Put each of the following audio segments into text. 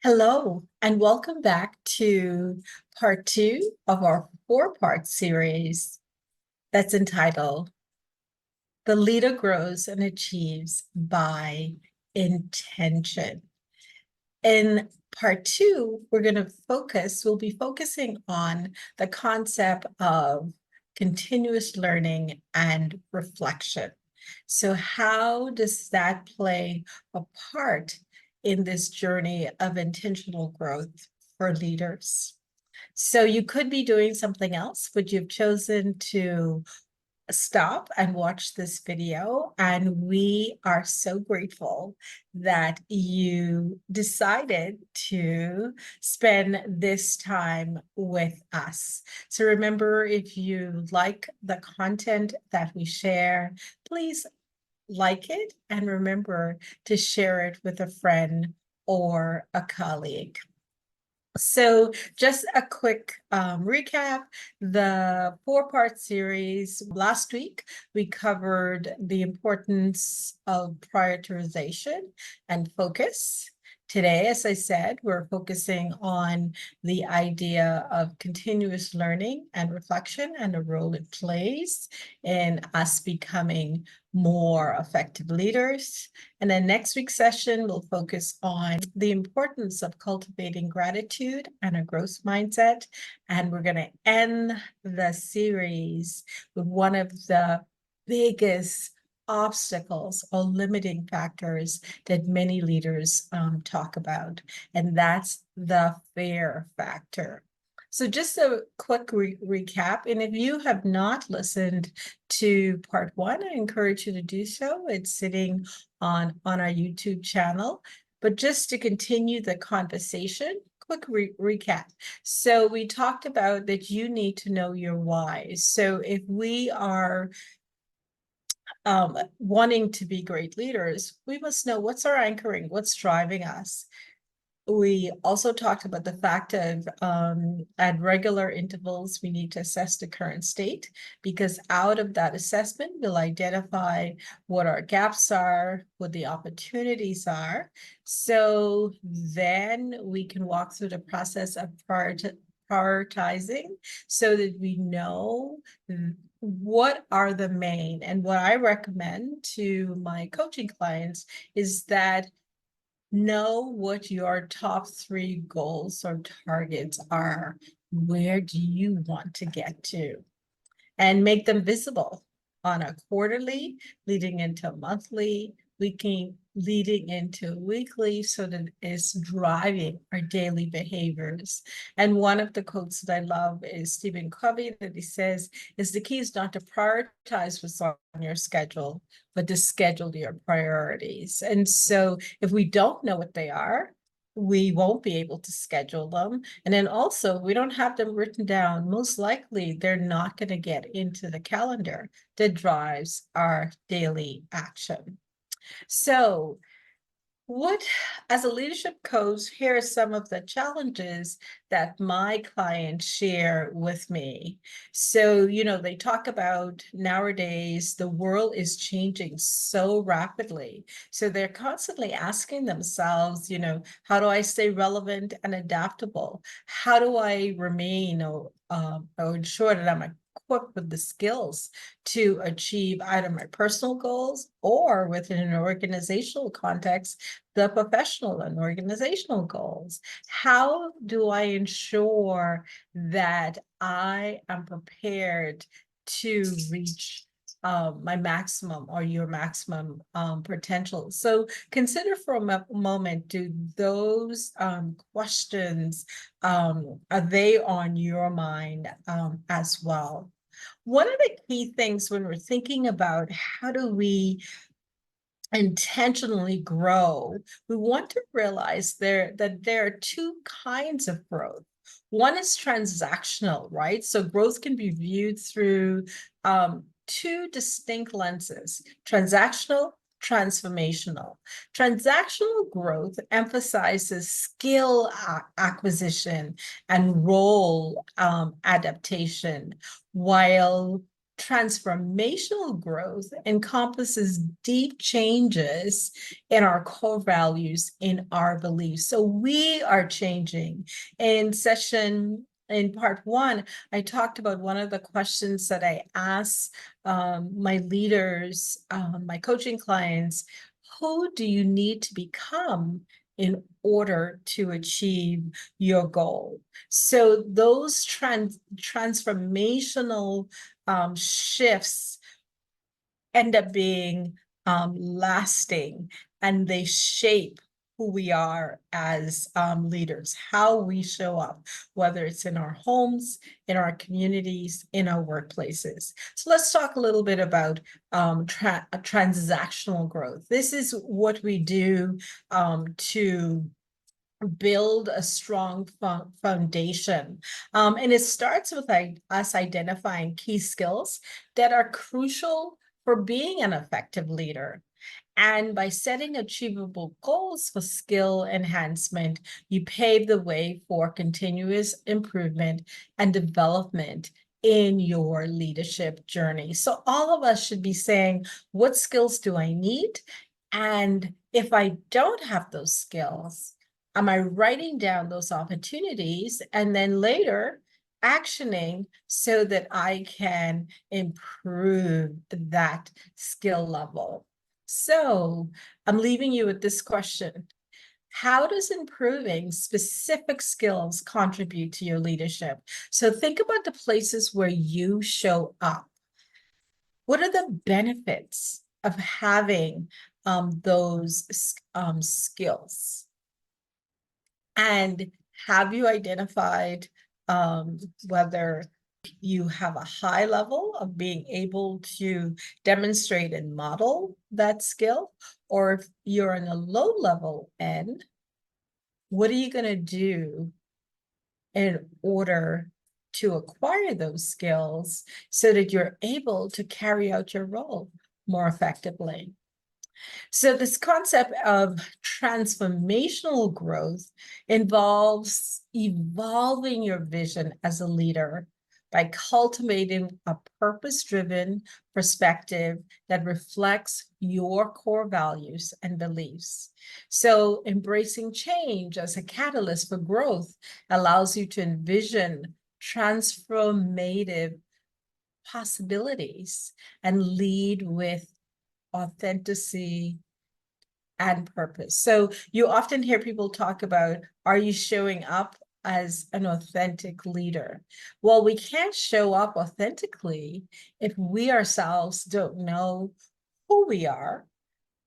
Hello, and welcome back to part two of our four-part series that's entitled The Leader Grows and Achieves by Intention. In part two, we'll be focusing on the concept of continuous learning and reflection. So how does that play a part in this journey of intentional growth for leaders? So you could be doing something else, but you've chosen to stop and watch this video, and we are so grateful that you decided to spend this time with us. So remember, if you like the content that we share, please like it and remember to share it with a friend or a colleague. So just a quick recap, the four-part series. Last week, we covered the importance of prioritization and focus. Today, as I said, we're focusing on the idea of continuous learning and reflection and the role it plays in us becoming more effective leaders. And then next week's session will focus on the importance of cultivating gratitude and a growth mindset. And we're going to end the series with one of the biggest obstacles or limiting factors that many leaders talk about, and that's the fear factor. So just a quick recap, and if you have not listened to part one, I encourage you to do so. It's sitting on our YouTube channel. But just to continue the conversation, quick recap. So we talked about that you need to know your why. So if we are wanting to be great leaders, we must know what's our anchoring, what's driving us. We also talked about the fact of at regular intervals, we need to assess the current state, because out of that assessment, we'll identify what our gaps are, what the opportunities are. So then we can walk through the process of prioritizing so that we know what are the main. And what I recommend to my coaching clients is that know what your top three goals or targets are. Where do you want to get to? And make them visible on a quarterly, leading into monthly, weekly, leading into weekly, so that it's driving our daily behaviors. And one of the quotes that I love is Stephen Covey, that he says, is the key is not to prioritize what's on your schedule, but to schedule your priorities. And so if we don't know what they are, we won't be able to schedule them. And then also, we don't have them written down. Most likely, they're not going to get into the calendar that drives our daily action. So what, as a leadership coach, here are some of the challenges that my clients share with me. So, they talk about nowadays, the world is changing so rapidly. So they're constantly asking themselves, how do I stay relevant and adaptable? How do I remain or ensure that I'm equipped with the skills to achieve either my personal goals or within an organizational context, the professional and organizational goals? How do I ensure that I am prepared to reach my maximum or your maximum potential? So consider for a moment, do those questions, are they on your mind as well? One of the key things when we're thinking about how do we intentionally grow, we want to realize that there are two kinds of growth. One is transactional, right? So growth can be viewed through two distinct lenses: transactional, transformational. Transactional growth emphasizes skill acquisition and role adaptation, while Transformational growth encompasses deep changes in our core values, in our beliefs. So we are changing. In part one, I talked about one of the questions that I ask my leaders, my coaching clients: who do you need to become in order to achieve your goal? So those transformational shifts end up being lasting, and they shape who we are as leaders, how we show up, whether it's in our homes, in our communities, in our workplaces. So let's talk a little bit about transactional growth. This is what we do to build a strong foundation. And it starts with us identifying key skills that are crucial for being an effective leader. And by setting achievable goals for skill enhancement, you pave the way for continuous improvement and development in your leadership journey. So all of us should be saying, what skills do I need? And if I don't have those skills, am I writing down those opportunities and then later actioning so that I can improve that skill level? So I'm leaving you with this question: how does improving specific skills contribute to your leadership? So think about the places where you show up. What are the benefits of having those skills? And have you identified whether you have a high level of being able to demonstrate and model that skill, or if you're in a low level end, what are you going to do in order to acquire those skills so that you're able to carry out your role more effectively? So this concept of transformational growth involves evolving your vision as a leader by cultivating a purpose-driven perspective that reflects your core values and beliefs. So embracing change as a catalyst for growth allows you to envision transformative possibilities and lead with authenticity and purpose. So you often hear people talk about, are you showing up as an authentic leader? Well, we can't show up authentically if we ourselves don't know who we are.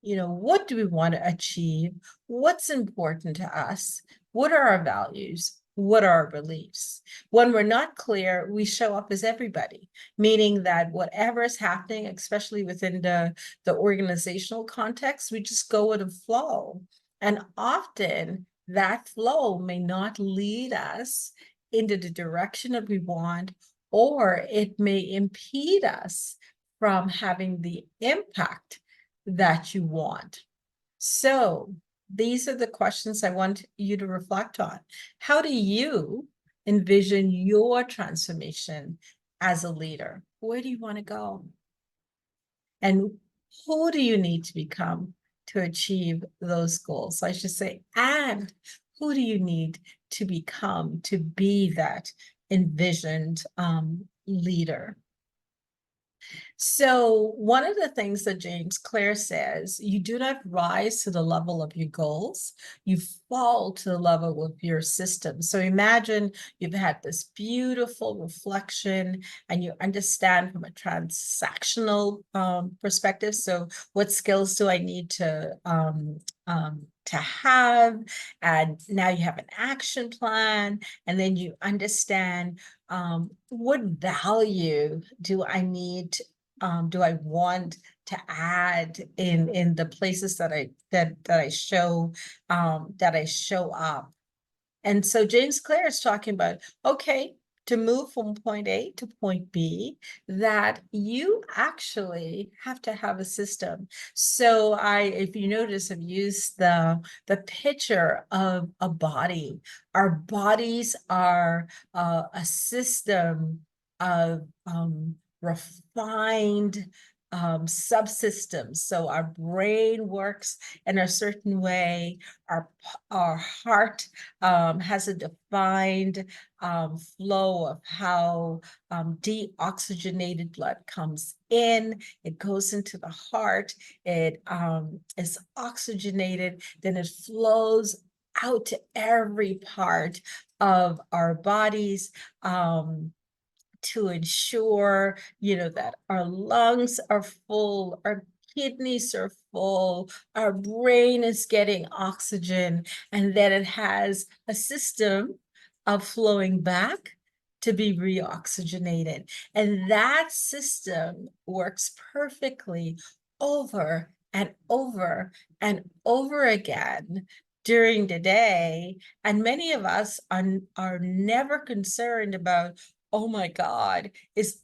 What do we want to achieve? What's important to us? What are our values? What are our beliefs? When we're not clear, we show up as everybody, meaning that whatever is happening, especially within the organizational context, we just go with the flow. And often that flow may not lead us into the direction that we want, or it may impede us from having the impact that you want. So these are the questions I want you to reflect on. How do you envision your transformation as a leader? Where do you want to go? And who do you need to become to achieve those goals? I should say, and who do you need to become to be that envisioned leader? So one of the things that James Clear says, you do not rise to the level of your goals, you fall to the level of your system. So imagine you've had this beautiful reflection and you understand from a transactional perspective. So what skills do I need to have? And now you have an action plan, and then you understand what value do I need, do I want to add in the places that I show up. And so James Clear is talking about, okay, to move from point A to point B, that you actually have to have a system. So if you notice, I've used the picture of a body. Our bodies are a system of refined subsystems. So our brain works in a certain way. Our heart has a defined flow of how deoxygenated blood comes in. It goes into the heart. It is oxygenated. Then it flows out to every part of our bodies. To ensure, that our lungs are full, our kidneys are full, our brain is getting oxygen, and then it has a system of flowing back to be reoxygenated. And that system works perfectly over and over and over again during the day. And many of us are never concerned about, oh my God, is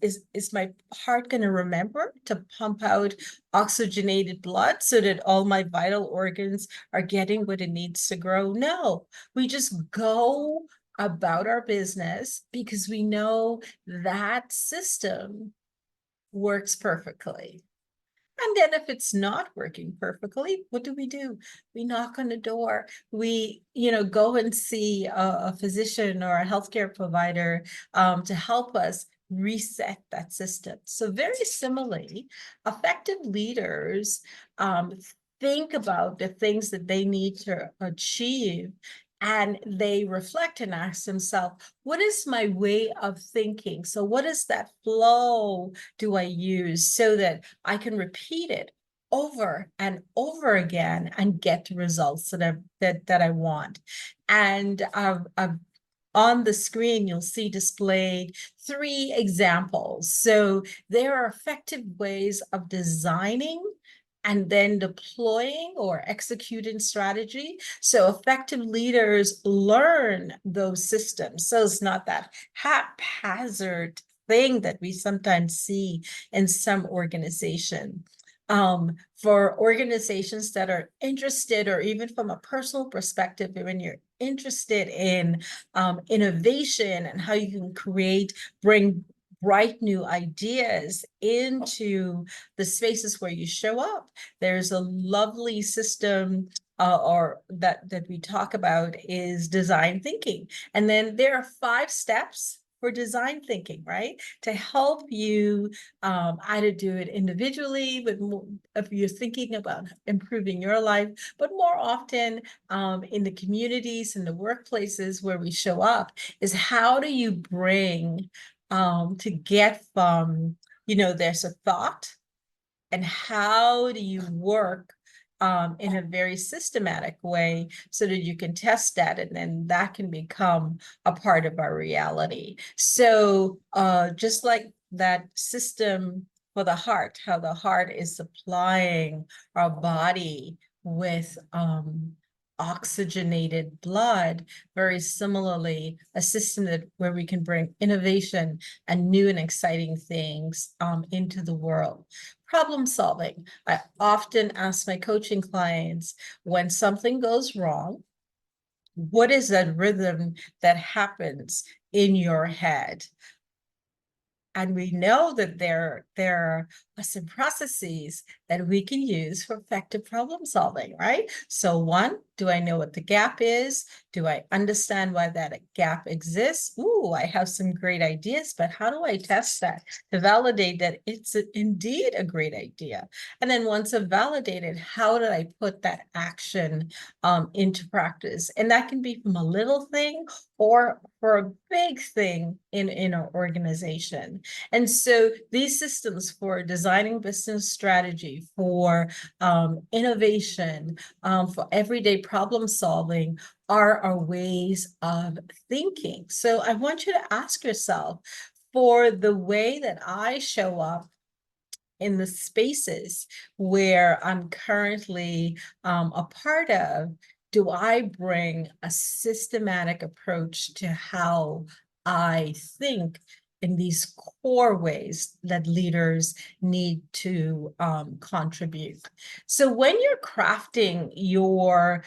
my heart going to remember to pump out oxygenated blood so that all my vital organs are getting what it needs to grow? No, we just go about our business because we know that system works perfectly. And then if it's not working perfectly, what do? We knock on the door. We, go and see a physician or a healthcare provider to help us reset that system. So very similarly, effective leaders think about the things that they need to achieve, and they reflect and ask themselves, what is my way of thinking? So what is that flow do I use so that I can repeat it over and over again and get the results that I want? And on the screen, you'll see displayed 3 examples. So there are effective ways of designing and then deploying or executing strategy. So effective leaders learn those systems. So it's not that haphazard thing that we sometimes see in some organization. For organizations that are interested, or even from a personal perspective, when you're interested in innovation and how you can bring bright new ideas into the spaces where you show up, there's a lovely system or that we talk about is design thinking. And then there are 5 steps for design thinking, right? To help you either do it individually, but if you're thinking about improving your life, but more often in the communities and the workplaces where we show up, is how do you bring to get from, there's a thought, and how do you work in a very systematic way so that you can test that, and then that can become a part of our reality. So just like that system for the heart, how the heart is supplying our body with oxygenated blood, very similarly, a system where we can bring innovation and new and exciting things into the world. Problem solving. I often ask my coaching clients, when something goes wrong, what is that rhythm that happens in your head? And we know that there are some processes that we can use for effective problem solving, right? So 1, do I know what the gap is? Do I understand why that gap exists? Ooh, I have some great ideas, but how do I test that to validate that it's indeed a great idea? And then once I've validated, how do I put that action into practice? And that can be from a little thing or for a big thing in our organization. And so these systems for designing business strategy, for innovation, for everyday problem solving are our ways of thinking. So I want you to ask yourself, for the way that I show up in the spaces where I'm currently a part of, do I bring a systematic approach to how I think in these core ways that leaders need to contribute. So when you're crafting your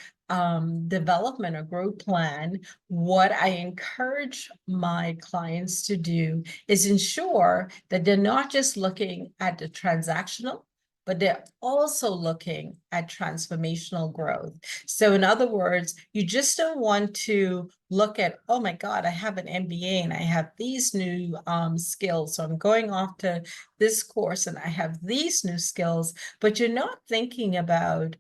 development or growth plan, what I encourage my clients to do is ensure that they're not just looking at the transactional, but they're also looking at transformational growth. So in other words, you just don't want to look at, oh my God, I have an MBA and I have these new skills. So I'm going off to this course and I have these new skills, but you're not thinking about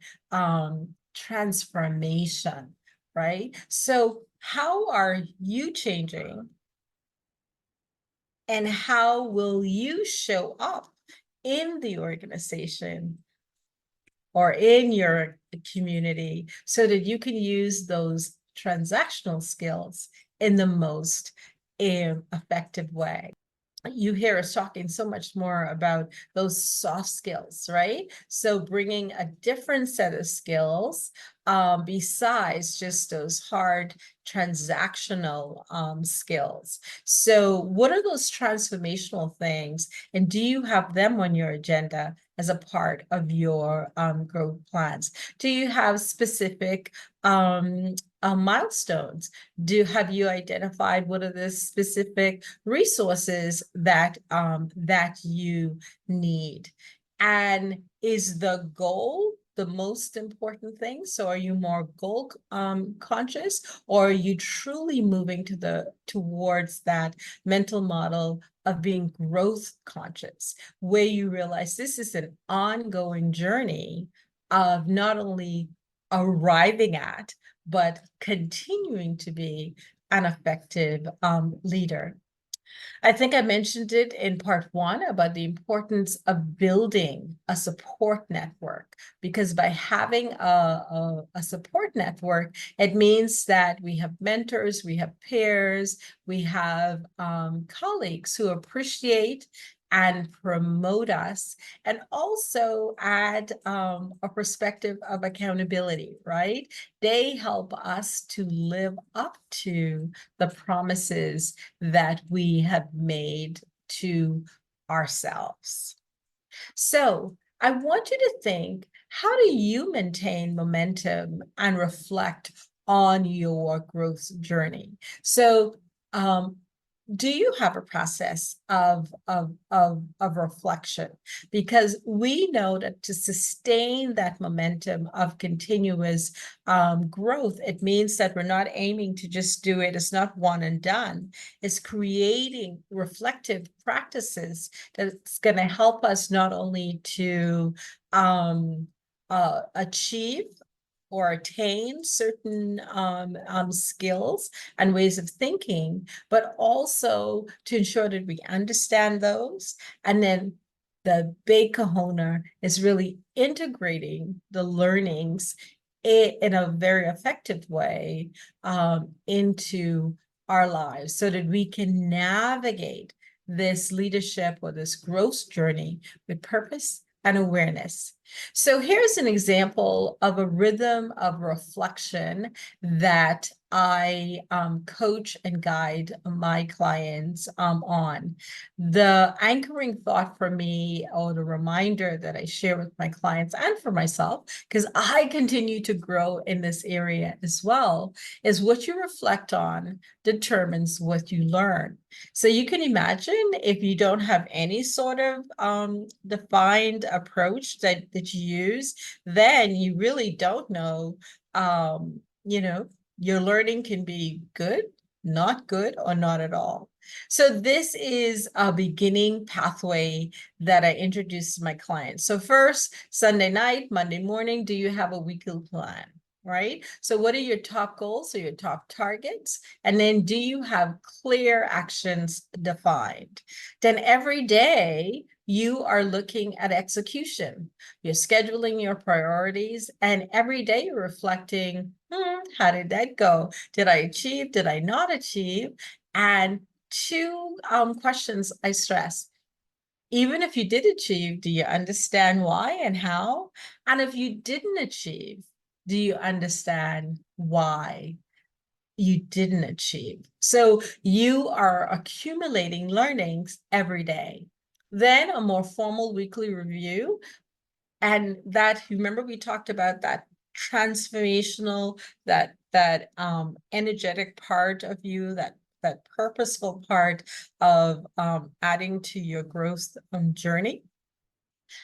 transformation, right? So how are you changing? And how will you show up in the organization or in your community so that you can use those transactional skills in the most effective way? You hear us talking so much more about those soft skills, right? So bringing a different set of skills besides just those hard transactional skills. So what are those transformational things? And do you have them on your agenda as a part of your growth plans? Do you have specific milestones? Have you identified what are the specific resources that that you need? And is the goal the most important thing? So are you more goal conscious, or are you truly moving towards that mental model of being growth conscious, where you realize this is an ongoing journey of not only arriving at, but continuing to be an effective leader? I think I mentioned it in part one about the importance of building a support network, because by having a support network, it means that we have mentors, we have peers, we have colleagues who appreciate and promote us, and also add a perspective of accountability, right? They help us to live up to the promises that we have made to ourselves. So I want you to think, how do you maintain momentum and reflect on your growth journey? So do you have a process of reflection? Because we know that to sustain that momentum of continuous growth, it means that we're not aiming to just do it. It's not one and done. It's creating reflective practices that's going to help us not only to achieve or attain certain skills and ways of thinking, but also to ensure that we understand those. And then the big kahuna is really integrating the learnings in a very effective way into our lives so that we can navigate this leadership or this growth journey with purpose and awareness. So here's an example of a rhythm of reflection that I coach and guide my clients on. The anchoring thought for me, or the reminder that I share with my clients and for myself, because I continue to grow in this area as well, is what you reflect on determines what you learn. So you can imagine if you don't have any sort of defined approach that you use, then you really don't know, your learning can be good, not good, or not at all. So this is a beginning pathway that I introduce to my clients. So first, Sunday night, Monday morning, do you have a weekly plan? Right? So what are your top goals or your top targets? And then do you have clear actions defined? Then every day you are looking at execution. You're scheduling your priorities, and every day you're reflecting, how did that go? Did I achieve? Did I not achieve? And two questions I stress. Even if you did achieve, do you understand why and how? And if you didn't achieve, do you understand why? you didn't achieve. So you are accumulating learnings every day. Then a more formal weekly review. And that, remember we talked about that transformational, that energetic part of you, that purposeful part of adding to your growth journey.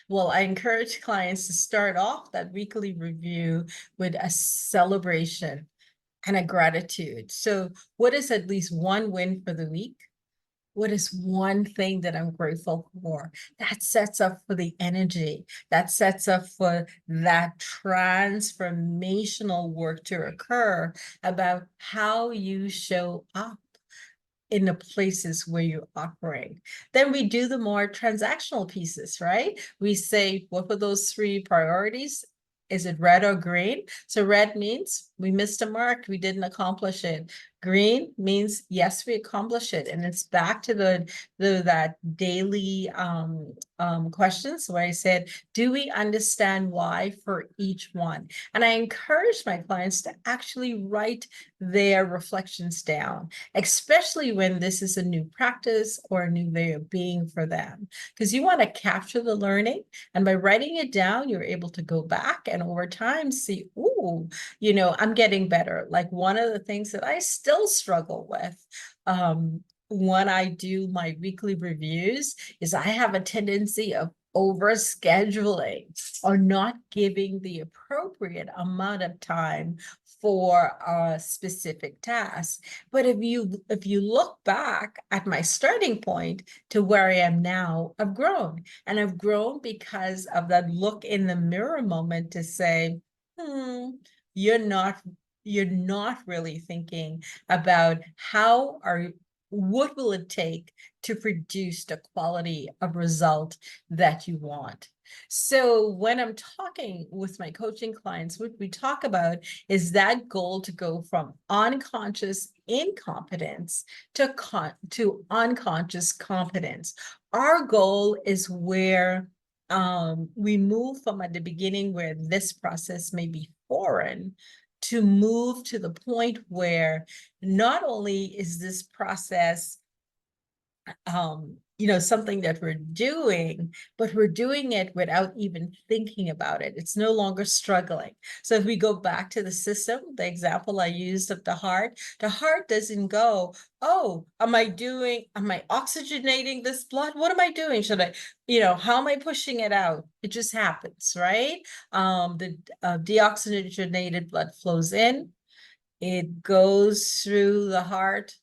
Well, I encourage clients to start off that weekly review with a celebration and a gratitude. So, what is at least one win for the week? What is one thing that I'm grateful for? That sets up for the energy, that sets up for that transformational work to occur about how you show up in the places where you operate. Then we do the more transactional pieces, right? We say, what were those three priorities? Is it red or green? So red means we missed a mark, we didn't accomplish it. Green means yes, we accomplished it. And it's back to that daily questions where I said, do we understand why for each one? And I encourage my clients to actually write their reflections down, especially when this is a new practice or a new way of being for them, because you want to capture the learning. And by writing it down, you're able to go back and over time see, ooh, I'm getting better. Like one of the things that I still struggle with when I do my weekly reviews is I have a tendency of over scheduling or not giving the appropriate amount of time for a specific task. But if you look back at my starting point to where I am now, I've grown. And I've grown because of that look in the mirror moment to say, you're not really thinking about what will it take to produce the quality of result that you want. So when I'm talking with my coaching clients, what we talk about is that goal to go from unconscious incompetence to unconscious competence. Our goal is where we move from at the beginning where this process may be foreign to move to the point where not only is this process something that we're doing, but we're doing it without even thinking about it. It's no longer struggling. So if we go back to the system, the example I used of the heart doesn't go, oh, am I oxygenating this blood? What am I doing? How am I pushing it out? It just happens, right? The deoxygenated blood flows in, it goes through the heart,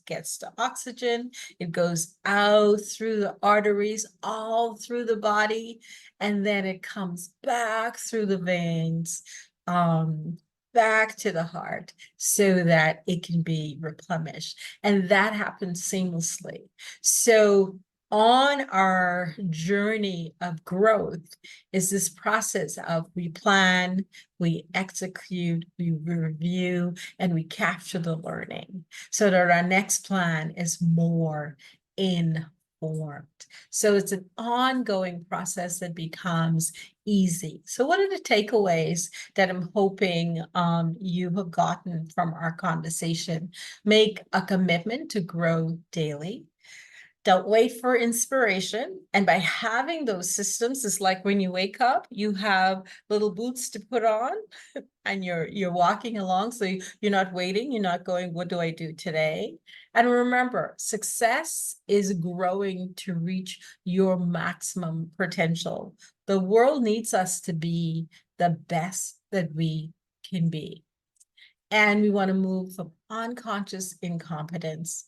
gets to oxygen. It goes out through the arteries, all through the body, and then it comes back through the veins, back to the heart so that it can be replenished. And that happens seamlessly. So on our journey of growth is this process of we plan, we execute, we review, and we capture the learning so that our next plan is more informed. So it's an ongoing process that becomes easy. So what are the takeaways that I'm hoping you have gotten from our conversation? Make a commitment to grow daily. Don't wait for inspiration. And by having those systems, it's like when you wake up, you have little boots to put on and you're walking along. So you're not waiting, you're not going, what do I do today? And remember, success is growing to reach your maximum potential. The world needs us to be the best that we can be. And we want to move from unconscious incompetence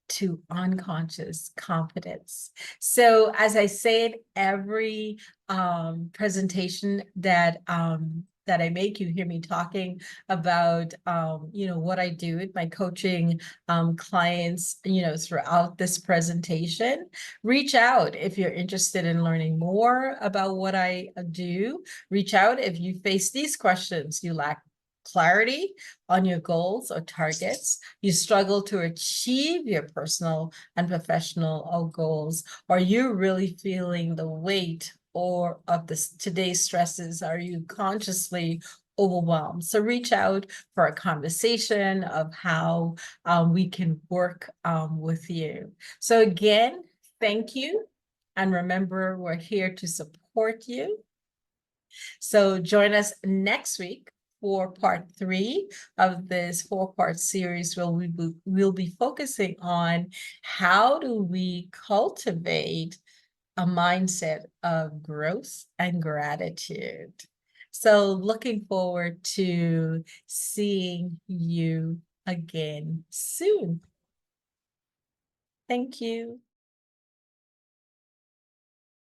to unconscious competence. So as I say it, every presentation that I make, you hear me talking about what I do with my coaching clients, throughout this presentation. Reach out if you're interested in learning more about what I do. Reach out if you face these questions. You lack clarity on your goals or targets, you struggle to achieve your personal and professional goals, or you're really feeling the weight or of today's stresses, are you consciously overwhelmed. So reach out for a conversation of how we can work with you. So again, thank you. And remember, we're here to support you. So join us next week for part 3 of this 4-part series where we'll be focusing on how do we cultivate a mindset of growth and gratitude. So looking forward to seeing you again soon. Thank you.